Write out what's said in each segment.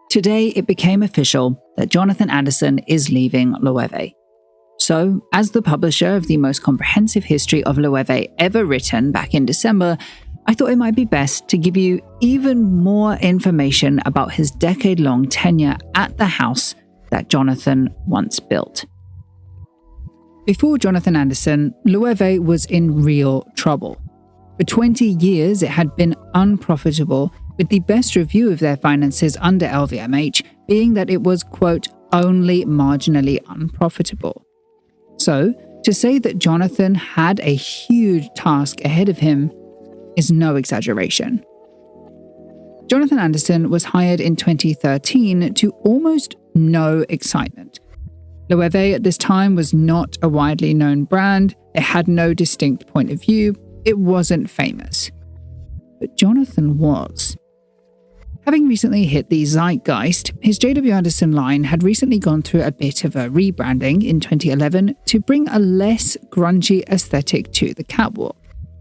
Today, it became official that Jonathan Anderson is leaving Loewe. So, as the publisher of the most comprehensive history of Loewe ever written back in December, I thought it might be best to give you even more information about his decade-long tenure at the house that Jonathan once built. Before Jonathan Anderson, Loewe was in real trouble. For 20 years, it had been unprofitable, with the best review of their finances under LVMH being that it was, quote, only marginally unprofitable. So, to say that Jonathan had a huge task ahead of him is no exaggeration. Jonathan Anderson was hired in 2013 to almost no excitement. Loewe at this time was not a widely known brand, it had no distinct point of view, it wasn't famous. But Jonathan was. Having recently hit the zeitgeist, his JW Anderson line had recently gone through a bit of a rebranding in 2011 to bring a less grungy aesthetic to the catwalk.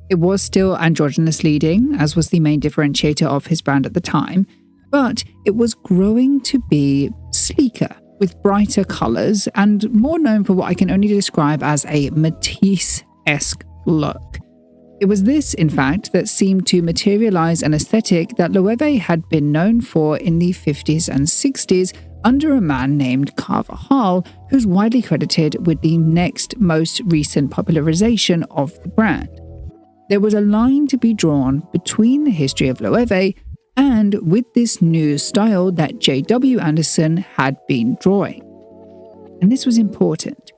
It was still androgynous leading, as was the main differentiator of his brand at the time, but it was growing to be sleeker, with brighter colours and more known for what I can only describe as a Matisse-esque look. It was this, in fact, that seemed to materialise an aesthetic that Loewe had been known for in the 50s and 60s under a man named Carvajal, who's widely credited with the next most recent popularisation of the brand. There was a line to be drawn between the history of Loewe and with this new style that JW Anderson had been drawing. And this was important,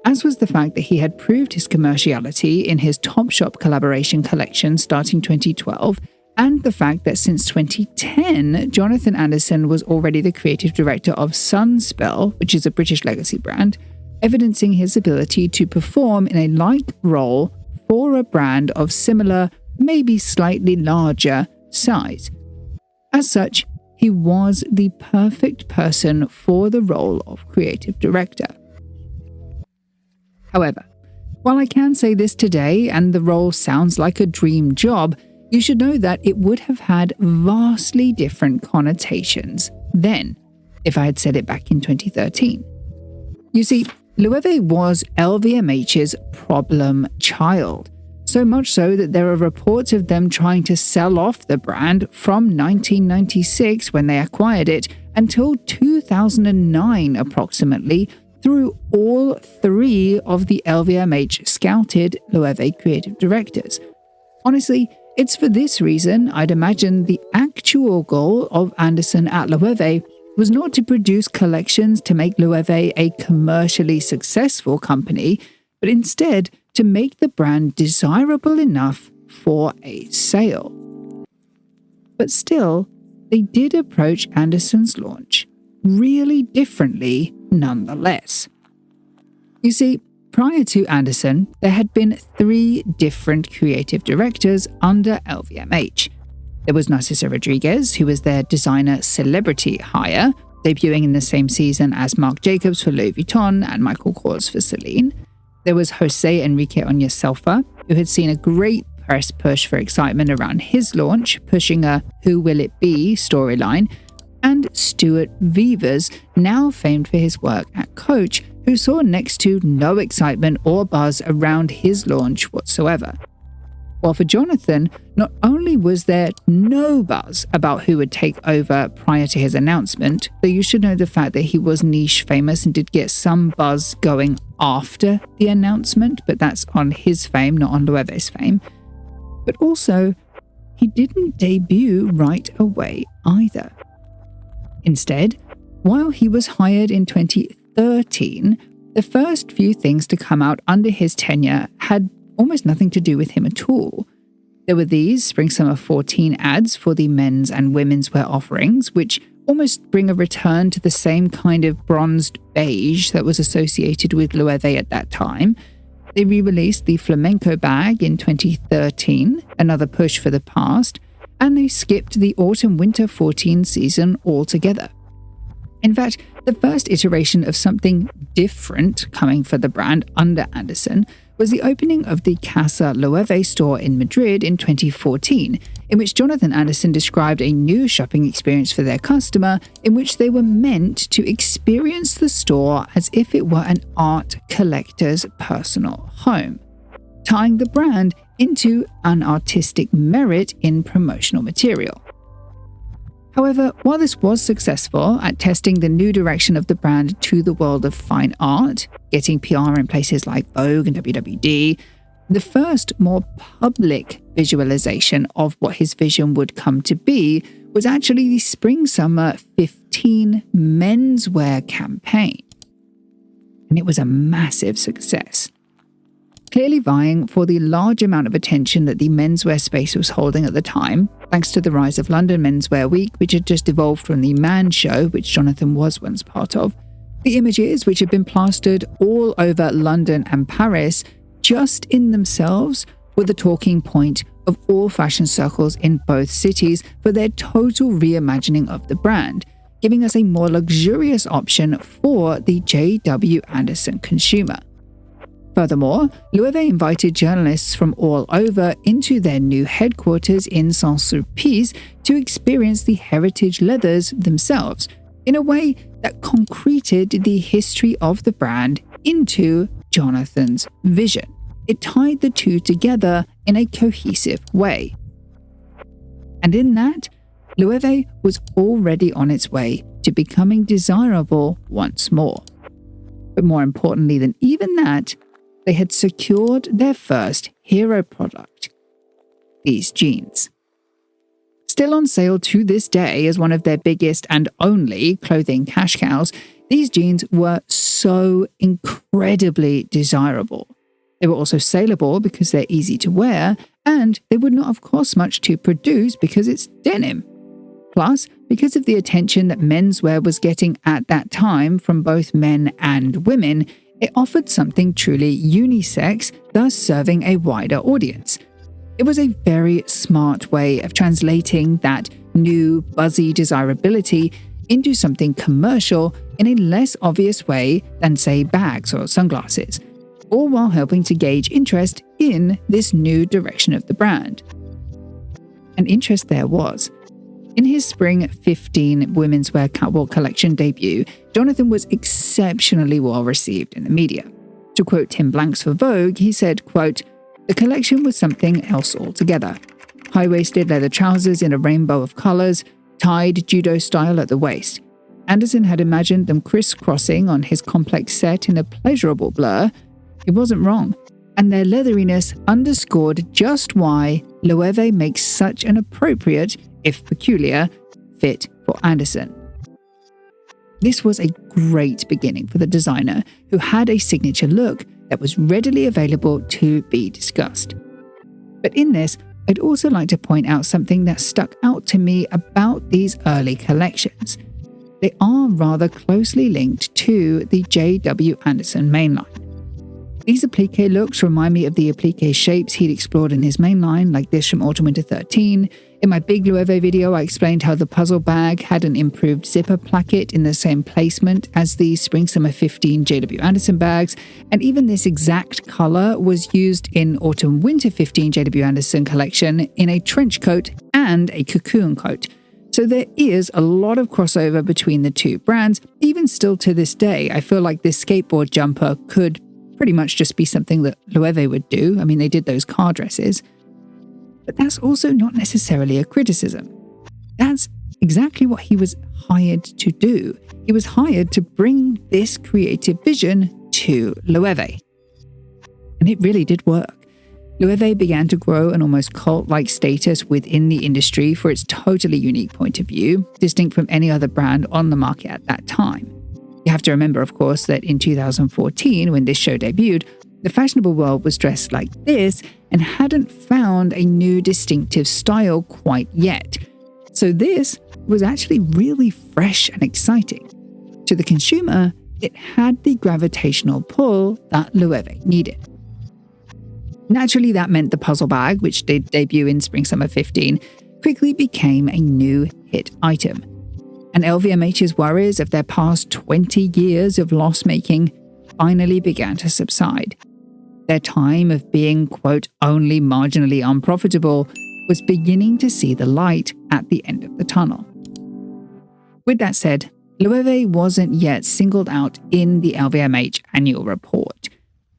as was the fact that he had proved his commerciality in his Topshop collaboration collection starting 2012, and the fact that since 2010, Jonathan Anderson was already the creative director of Sunspell, which is a British legacy brand, evidencing his ability to perform in a like role for a brand of similar, maybe slightly larger size. As such, he was the perfect person for the role of creative director. However, while I can say this today and the role sounds like a dream job, you should know that it would have had vastly different connotations then, if I had said it back in 2013. You see, Loewe was LVMH's problem child, so much so that there are reports of them trying to sell off the brand from 1996 when they acquired it until 2009 approximately, through all three of the LVMH scouted Loewe creative directors. Honestly, it's for this reason I'd imagine the actual goal of Anderson at Loewe was not to produce collections to make Loewe a commercially successful company, but instead to make the brand desirable enough for a sale. But still, they did approach Anderson's launch really differently nonetheless. You see, prior to Anderson, there had been 3 different creative directors under LVMH. There was Narciso Rodriguez, who was their designer celebrity hire, debuting in the same season as Marc Jacobs for Louis Vuitton and Michael Kors for Celine. There was Jose Enrique Oñaselfa, who had seen a great press push for excitement around his launch, pushing a "Who Will It Be" storyline, and Stuart Vevers, now famed for his work at Coach, who saw next to no excitement or buzz around his launch whatsoever. While for Jonathan, not only was there no buzz about who would take over prior to his announcement, though you should know the fact that he was niche famous and did get some buzz going after the announcement, but that's on his fame, not on Loewe's fame, but also he didn't debut right away either. Instead, while he was hired in 2013, the first few things to come out under his tenure had almost nothing to do with him at all. There were these Spring-Summer 14 ads for the men's and women's wear offerings, which almost bring a return to the same kind of bronzed beige that was associated with Loewe at that time. They re-released the flamenco bag in 2013, another push for the past, and they skipped the Autumn-Winter 14 season altogether. In fact, the first iteration of something different coming for the brand under Anderson was the opening of the Casa Loewe store in Madrid in 2014, in which Jonathan Anderson described a new shopping experience for their customer in which they were meant to experience the store as if it were an art collector's personal home, tying the brand into an artistic merit in promotional material. However, while this was successful at testing the new direction of the brand to the world of fine art, getting PR in places like Vogue and WWD, the first more public visualization of what his vision would come to be was actually the Spring-Summer 15 menswear campaign. And it was a massive success, clearly vying for the large amount of attention that the menswear space was holding at the time, thanks to the rise of London Menswear Week, which had just evolved from the Man Show, which Jonathan was once part of. The images, which had been plastered all over London and Paris, just in themselves were the talking point of all fashion circles in both cities for their total reimagining of the brand, giving us a more luxurious option for the J.W. Anderson consumer. Furthermore, Loewe invited journalists from all over into their new headquarters in Saint-Sulpice to experience the heritage leathers themselves in a way that concreted the history of the brand into Jonathan's vision. It tied the two together in a cohesive way. And in that, Loewe was already on its way to becoming desirable once more. But more importantly than even that, they had secured their first hero product, these jeans. Still on sale to this day as one of their biggest and only clothing cash cows, these jeans were so incredibly desirable. They were also saleable because they're easy to wear, and they would not have cost much to produce because it's denim. Plus, because of the attention that menswear was getting at that time from both men and women, it offered something truly unisex, thus serving a wider audience. It was a very smart way of translating that new, buzzy desirability into something commercial in a less obvious way than, say, bags or sunglasses, all while helping to gauge interest in this new direction of the brand. And interest there was. In his Spring 15 women's wear catwalk collection debut, Jonathan was exceptionally well received in the media. To quote Tim Blanks for Vogue, he said, quote, "The collection was something else altogether. High-waisted leather trousers in a rainbow of colors, tied judo style at the waist. Anderson had imagined them crisscrossing on his complex set in a pleasurable blur. He wasn't wrong, and their leatheriness underscored just why Loewe makes such an appropriate, if peculiar, fit for Anderson." This was a great beginning for the designer, who had a signature look that was readily available to be discussed. But in this, I'd also like to point out something that stuck out to me about these early collections. They are rather closely linked to the J.W. Anderson mainline. These applique looks remind me of the applique shapes he'd explored in his mainline, like this from Autumn/Winter 13. In my big Loewe video, I explained how the puzzle bag had an improved zipper placket in the same placement as the Spring-Summer 15 J.W. Anderson bags, and even this exact color was used in Autumn/Winter 15 J.W. Anderson collection in a trench coat and a cocoon coat. So there is a lot of crossover between the two brands. Even still to this day, I feel like this skateboard jumper could pretty much just be something that Loewe would do. I mean, they did those car dresses. But that's also not necessarily a criticism. That's exactly what he was hired to do. He was hired to bring this creative vision to Loewe. And it really did work. Loewe began to grow an almost cult-like status within the industry for its totally unique point of view, distinct from any other brand on the market at that time. You have to remember, of course, that in 2014, when this show debuted, the fashionable world was dressed like this and hadn't found a new distinctive style quite yet. So this was actually really fresh and exciting. To the consumer, it had the gravitational pull that Loewe needed. Naturally, that meant the puzzle bag, which did debut in Spring-Summer 15, quickly became a new hit item. And LVMH's worries of their past 20 years of loss-making finally began to subside. Their time of being, quote, only marginally unprofitable was beginning to see the light at the end of the tunnel. With that said, Loewe wasn't yet singled out in the LVMH annual report.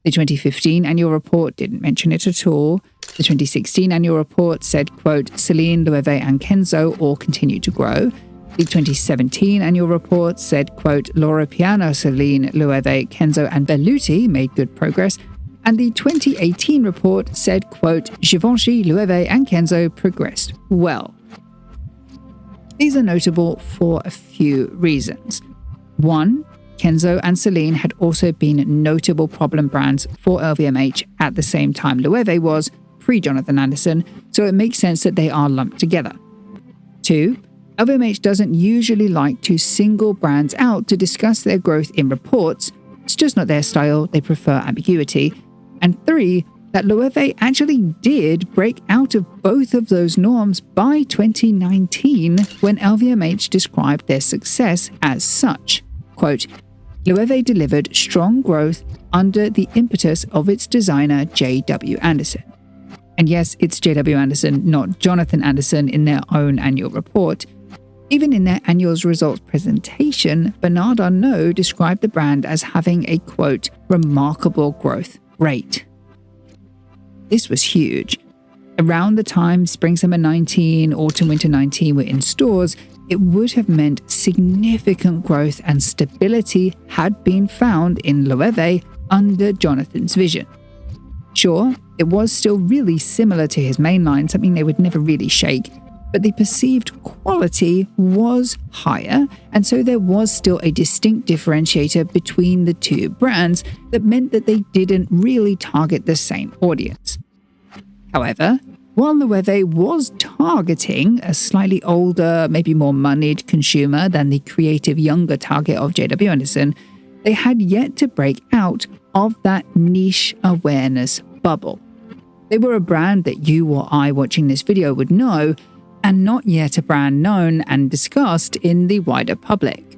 The 2015 annual report didn't mention it at all. The 2016 annual report said, quote, Celine, Loewe and Kenzo all continue to grow. The 2017 annual report said, quote, Loro Piana, Celine, Loewe, Kenzo and Berluti made good progress. And the 2018 report said, quote, Givenchy, Loewe and Kenzo progressed well. These are notable for a few reasons. One, Kenzo and Celine had also been notable problem brands for LVMH at the same time Loewe was, pre-Jonathan Anderson, so it makes sense that they are lumped together. Two, LVMH doesn't usually like to single brands out to discuss their growth in reports. It's just not their style, they prefer ambiguity. And three, that Loewe actually did break out of both of those norms by 2019 when LVMH described their success as such. Quote, Loewe delivered strong growth under the impetus of its designer J.W. Anderson. And yes, it's J.W. Anderson, not Jonathan Anderson in their own annual report. Even in their annual results presentation, Bernard Arnault described the brand as having a, quote, remarkable growth rate. This was huge. Around the time Spring-Summer 19, Autumn-Winter 19 were in stores, it would have meant significant growth and stability had been found in Loewe under Jonathan's vision. Sure, it was still really similar to his mainline, something they would never really shake, but the perceived quality was higher, and so there was still a distinct differentiator between the two brands that meant that they didn't really target the same audience. However, while Loewe was targeting a slightly older, maybe more moneyed consumer than the creative younger target of J.W. Anderson, they had yet to break out of that niche awareness bubble. They were a brand that you or I watching this video would know, and not yet a brand known and discussed in the wider public.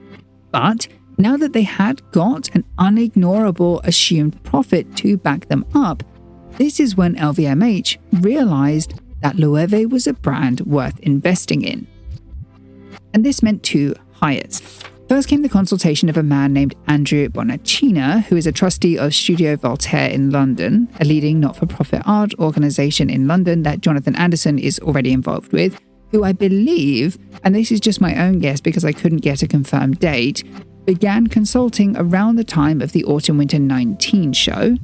But now that they had got an unignorable assumed profit to back them up, this is when LVMH realized that Loewe was a brand worth investing in. And this meant two hires. First came the consultation of a man named Andrew Bonacina, who is a trustee of Studio Voltaire in London, a leading not-for-profit art organization in London that Jonathan Anderson is already involved with, who I believe, and this is just my own guess because I couldn't get a confirmed date, began consulting around the time of the Autumn-Winter 19 show.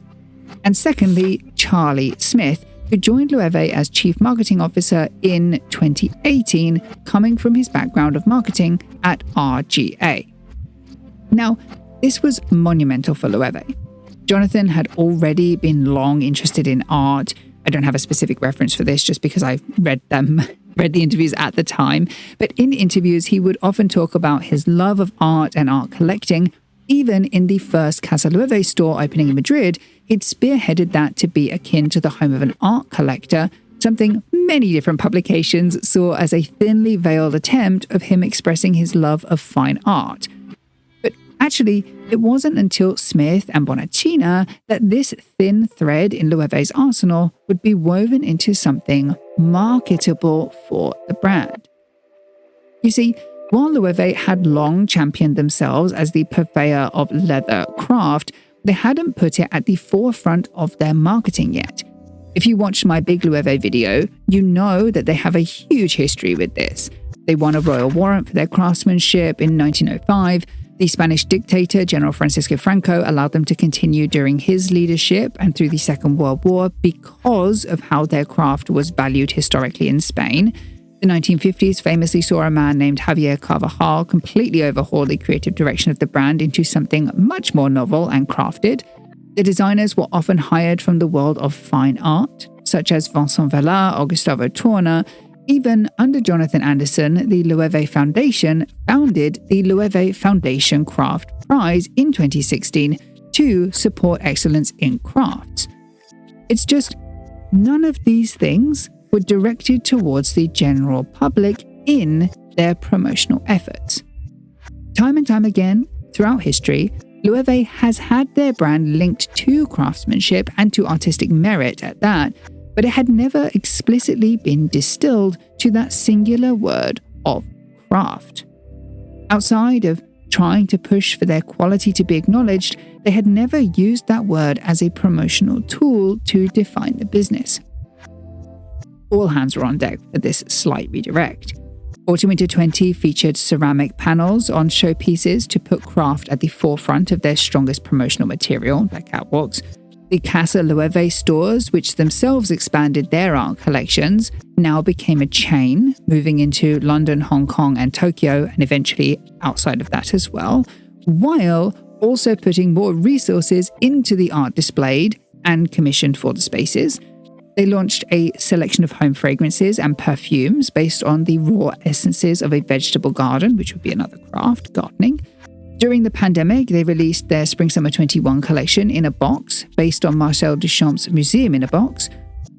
And secondly, Charlie Smith, who joined Loewe as Chief Marketing Officer in 2018, coming from his background of marketing at RGA. Now, this was monumental for Loewe. Jonathan had already been long interested in art. I don't have a specific reference for this just because I've read the interviews at the time, but in interviews he would often talk about his love of art and art collecting. Even in the first Casa Loewe store opening in Madrid, he'd spearheaded that to be akin to the home of an art collector, something many different publications saw as a thinly veiled attempt of him expressing his love of fine art. But actually, it wasn't until Smith and Bonacina that this thin thread in Loewe's arsenal would be woven into something marketable for the brand. You see, while Loewe had long championed themselves as the purveyor of leather craft, they hadn't put it at the forefront of their marketing yet. If you watched my Big Loewe video, you know that they have a huge history with this. They won a royal warrant for their craftsmanship in 1905. The Spanish dictator, General Francisco Franco, allowed them to continue during his leadership and through the Second World War because of how their craft was valued historically in Spain. The 1950s famously saw a man named Javier Carvajal completely overhaul the creative direction of the brand into something much more novel and crafted. The designers were often hired from the world of fine art, such as Vincent Vallard or Gustavo Torna. Even under Jonathan Anderson, the Loewe Foundation founded the Loewe Foundation Craft Prize in 2016 to support excellence in crafts. It's just none of these things were directed towards the general public in their promotional efforts. Time and time again, throughout history, Loewe has had their brand linked to craftsmanship and to artistic merit at that, but it had never explicitly been distilled to that singular word of craft. Outside of trying to push for their quality to be acknowledged, they had never used that word as a promotional tool to define the business. All hands were on deck for this slight redirect. Autumn/Winter 20 featured ceramic panels on showpieces to put craft at the forefront of their strongest promotional material, their catwalks. The Casa Loewe stores, which themselves expanded their art collections, now became a chain, moving into London, Hong Kong, and Tokyo, and eventually outside of that as well, while also putting more resources into the art displayed and commissioned for the spaces. They launched a selection of home fragrances and perfumes based on the raw essences of a vegetable garden, which would be another craft, gardening. During the pandemic, they released their Spring/Summer 21 collection in a box based on Marcel Duchamp's Museum in a Box.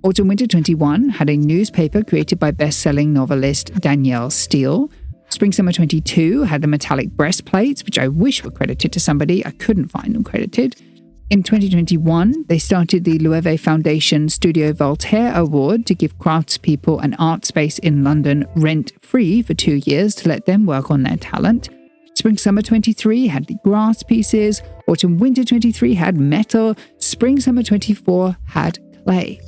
Autumn/Winter 21 had a newspaper created by best-selling novelist Danielle Steele. Spring/Summer 22 had the metallic breastplates, which I wish were credited to somebody. I couldn't find them credited. In 2021, they started the Loewe Foundation Studio Voltaire Award to give craftspeople an art space in London rent-free for 2 years to let them work on their talent. Spring/Summer 23 had the grass pieces, Autumn/Winter 23 had metal, Spring/Summer 24 had clay.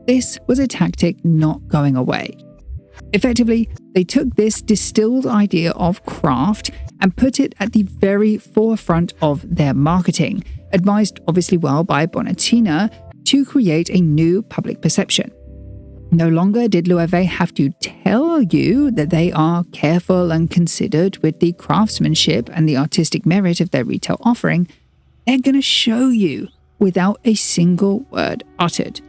This was a tactic not going away. Effectively, they took this distilled idea of craft and put it at the very forefront of their marketing, advised obviously well by Bonatina, to create a new public perception. No longer did Loewe have to tell you that they are careful and considered with the craftsmanship and the artistic merit of their retail offering. They're going to show you without a single word uttered.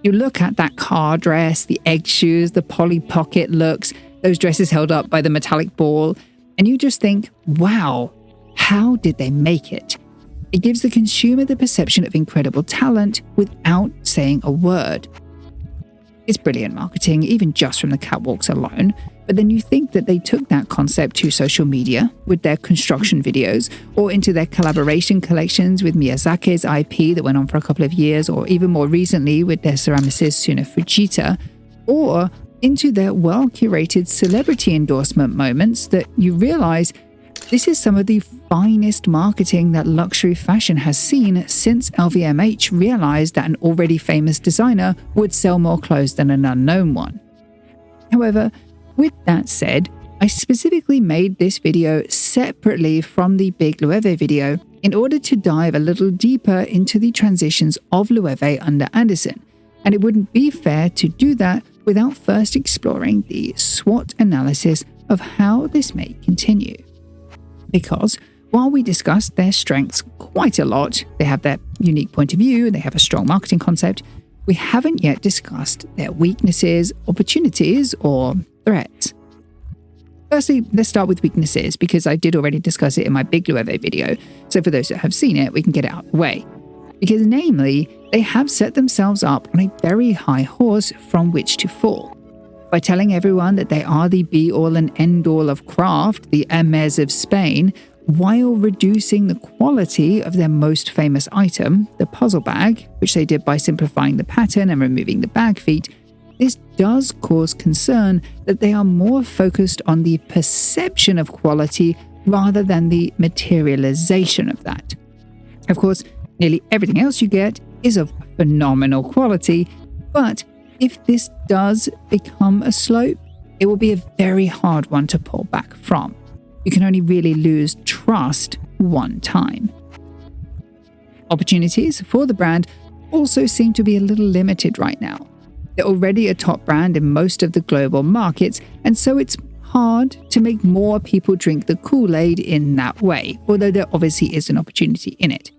You look at that car dress, the egg shoes, the Polly Pocket looks, those dresses held up by the metallic ball, and you just think, wow, how did they make it? It gives the consumer the perception of incredible talent without saying a word. It's brilliant marketing, even just from the catwalks alone, but then you think that they took that concept to social media with their construction videos, or into their collaboration collections with Miyazaki's IP that went on for a couple of years, or even more recently with their ceramicist Suna Fujita, or into their well-curated celebrity endorsement moments that you realize this is some of the finest marketing that luxury fashion has seen since LVMH realized that an already famous designer would sell more clothes than an unknown one. However, with that said, I specifically made this video separately from the big Loewe video in order to dive a little deeper into the transitions of Loewe under Anderson, and it wouldn't be fair to do that without first exploring the SWOT analysis of how this may continue. Because while we discussed their strengths quite a lot, they have their unique point of view, they have a strong marketing concept, we haven't yet discussed their weaknesses, opportunities, or threats. Firstly, let's start with weaknesses, because I did already discuss it in my big Loewe video, so for those that have seen it, we can get it out of the way. Because namely, they have set themselves up on a very high horse from which to fall. By telling everyone that they are the be-all and end-all of craft, the Hermes of Spain, while reducing the quality of their most famous item, the puzzle bag, which they did by simplifying the pattern and removing the bag feet, this does cause concern that they are more focused on the perception of quality rather than the materialization of that. Of course, nearly everything else you get is of phenomenal quality, but if this does become a slope, it will be a very hard one to pull back from. You can only really lose trust one time. Opportunities for the brand also seem to be a little limited right now. They're already a top brand in most of the global markets, and so it's hard to make more people drink the Kool-Aid in that way, although there obviously is an opportunity in it.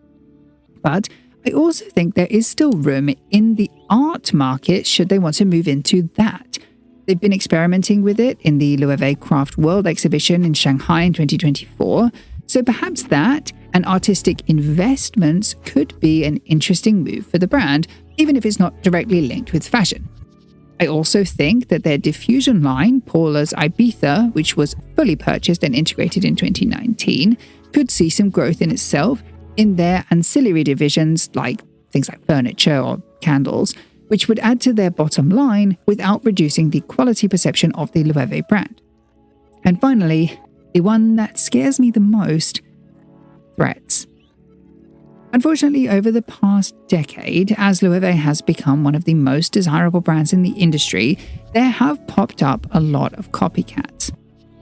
But I also think there is still room in the art market should they want to move into that. They've been experimenting with it in the Loewe Craft World exhibition in Shanghai in 2024, so perhaps that and artistic investments could be an interesting move for the brand, even if it's not directly linked with fashion. I also think that their diffusion line, Paula's Ibiza, which was fully purchased and integrated in 2019, could see some growth in itself in their ancillary divisions like things like furniture or candles, which would add to their bottom line without reducing the quality perception of the Loewe brand. And finally, the one that scares me the most, threats. Unfortunately, over the past decade, as Loewe has become one of the most desirable brands in the industry, there have popped up a lot of copycats.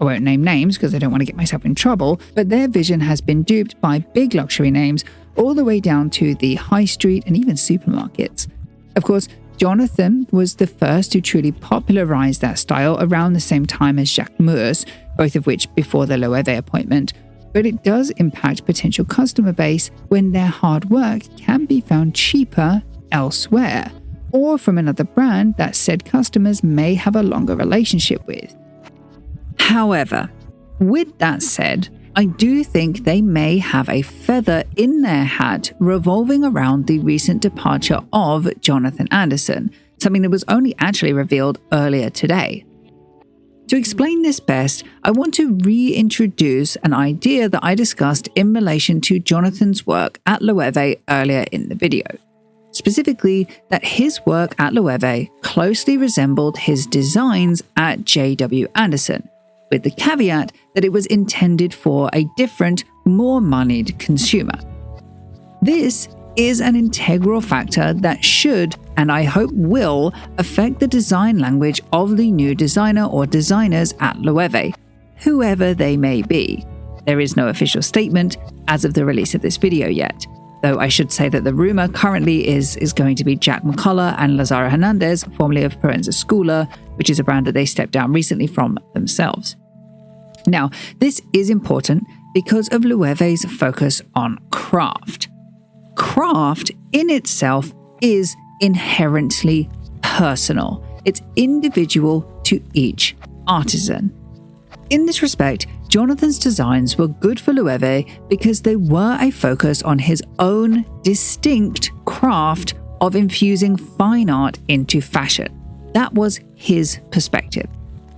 I won't name names because I don't want to get myself in trouble, but their vision has been duped by big luxury names all the way down to the high street and even supermarkets. Of course, Jonathan was the first to truly popularize that style around the same time as Jacques Meurs, both of which before the Loewe appointment. But it does impact potential customer base when their hard work can be found cheaper elsewhere, or from another brand that said customers may have a longer relationship with. However, with that said, I do think they may have a feather in their hat revolving around the recent departure of Jonathan Anderson, something that was only actually revealed earlier today. To explain this best, I want to reintroduce an idea that I discussed in relation to Jonathan's work at Loewe earlier in the video. Specifically, that his work at Loewe closely resembled his designs at JW Anderson, with the caveat that it was intended for a different, more moneyed consumer. This is an integral factor that should, and I hope will, affect the design language of the new designer or designers at Loewe, whoever they may be. There is no official statement as of the release of this video yet, though I should say that the rumor currently is going to be Jack McCullough and Lazaro Hernandez, formerly of Proenza Schooler, which is a brand that they stepped down recently from themselves. Now, this is important because of Loewe's focus on craft. Craft in itself is inherently personal. It's individual to each artisan. In this respect, Jonathan's designs were good for Loewe because they were a focus on his own distinct craft of infusing fine art into fashion. That was his perspective.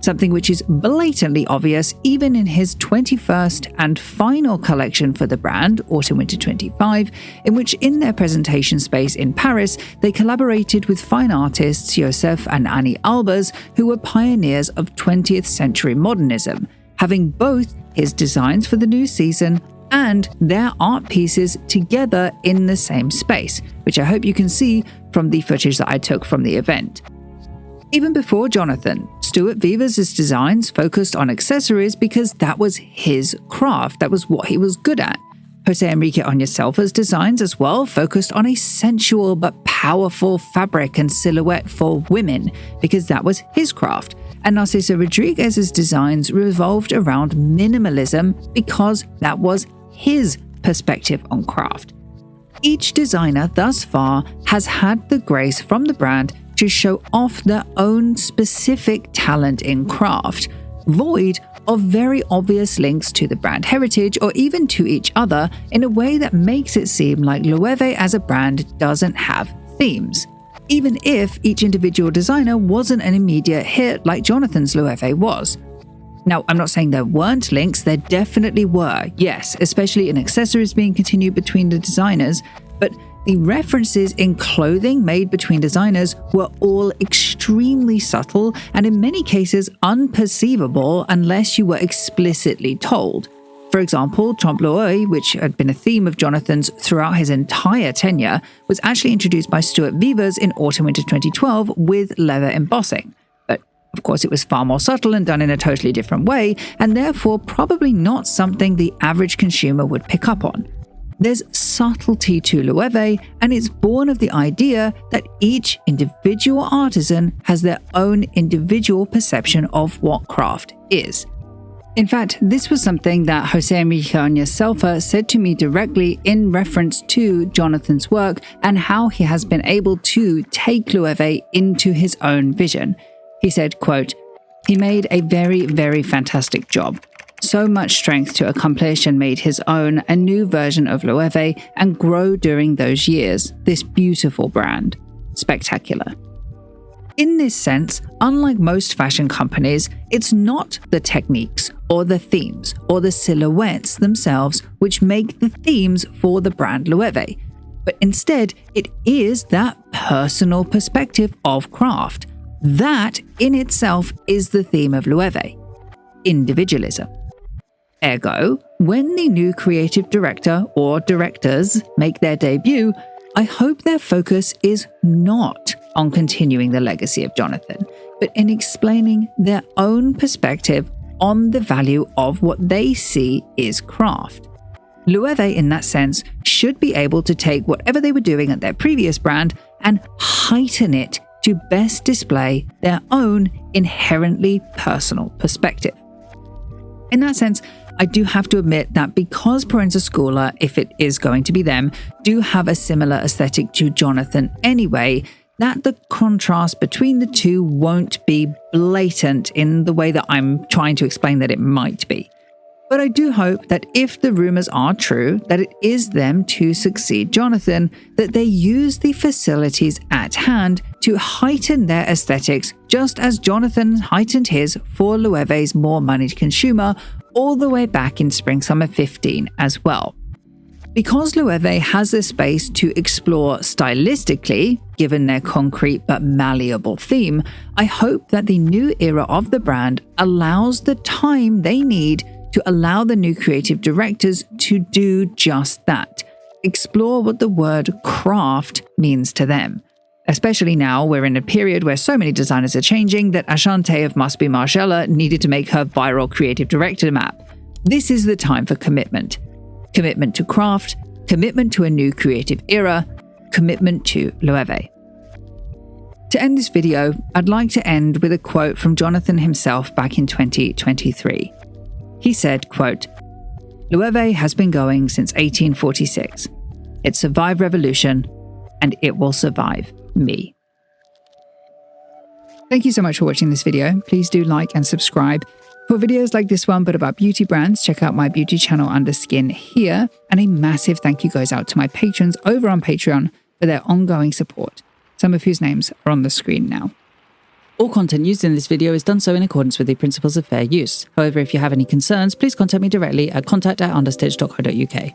Something which is blatantly obvious even in his 21st and final collection for the brand, Autumn-Winter 25, in which in their presentation space in Paris, they collaborated with fine artists Joseph and Annie Albers, who were pioneers of 20th century modernism, having both his designs for the new season and their art pieces together in the same space, which I hope you can see from the footage that I took from the event. Even before Jonathan, Stuart Vevers' designs focused on accessories because that was his craft, that was what he was good at. Jose Enrique Onyeselva's designs as well focused on a sensual but powerful fabric and silhouette for women because that was his craft. And Narciso Rodriguez's designs revolved around minimalism because that was his perspective on craft. Each designer thus far has had the grace from the brand to show off their own specific talent in craft, void of very obvious links to the brand heritage or even to each other in a way that makes it seem like Loewe as a brand doesn't have themes, even if each individual designer wasn't an immediate hit like Jonathan's Loewe was. Now, I'm not saying there weren't links, there definitely were, yes, especially in accessories being continued between the designers, but the references in clothing made between designers were all extremely subtle and in many cases unperceivable unless you were explicitly told. For example, Trompe l'oeil, which had been a theme of Jonathan's throughout his entire tenure, was actually introduced by Stuart Vevers in Autumn-Winter 2012 with leather embossing. But of course it was far more subtle and done in a totally different way, and therefore probably not something the average consumer would pick up on. There's subtlety to Loewe, and it's born of the idea that each individual artisan has their own individual perception of what craft is. In fact, this was something that Jose Enrique Onyeselva said to me directly in reference to Jonathan's work and how he has been able to take Loewe into his own vision. He said, quote, "He made a very, very fantastic job. So much strength to accomplish and made his own a new version of Loewe and grow during those years. This beautiful brand. Spectacular." In this sense, unlike most fashion companies, it's not the techniques or the themes or the silhouettes themselves which make the themes for the brand Loewe, but instead it is that personal perspective of craft. That in itself is the theme of Loewe: individualism. Ergo, when the new creative director or directors make their debut, I hope their focus is not on continuing the legacy of Jonathan, but in explaining their own perspective on the value of what they see is craft. Loewe, in that sense, should be able to take whatever they were doing at their previous brand and heighten it to best display their own inherently personal perspective. In that sense, I do have to admit that because Parenza Scuola, if it is going to be them, do have a similar aesthetic to Jonathan anyway, that the contrast between the two won't be blatant in the way that I'm trying to explain that it might be. But I do hope that if the rumors are true, that it is them to succeed Jonathan, that they use the facilities at hand to heighten their aesthetics, just as Jonathan heightened his for Loewe's more moneyed consumer all the way back in spring-summer 15 as well. Because Loewe has the space to explore stylistically, given their concrete but malleable theme, I hope that the new era of the brand allows the time they need to allow the new creative directors to do just that, explore what the word craft means to them. Especially now we're in a period where so many designers are changing that Ashante of Must Be Margiela needed to make her viral creative director map. This is the time for commitment. Commitment to craft, commitment to a new creative era, commitment to Loewe. To end this video, I'd like to end with a quote from Jonathan himself back in 2023. He said, quote, "Loewe has been going since 1846. It survived revolution, and it will survive me." Thank you so much for watching this video. Please do like and subscribe. For videos like this one, but about beauty brands, check out my beauty channel under Skin here. And a massive thank you goes out to my patrons over on Patreon for their ongoing support, some of whose names are on the screen now. All content used in this video is done so in accordance with the principles of fair use. However, if you have any concerns, please contact me directly at contact@understitch.co.uk.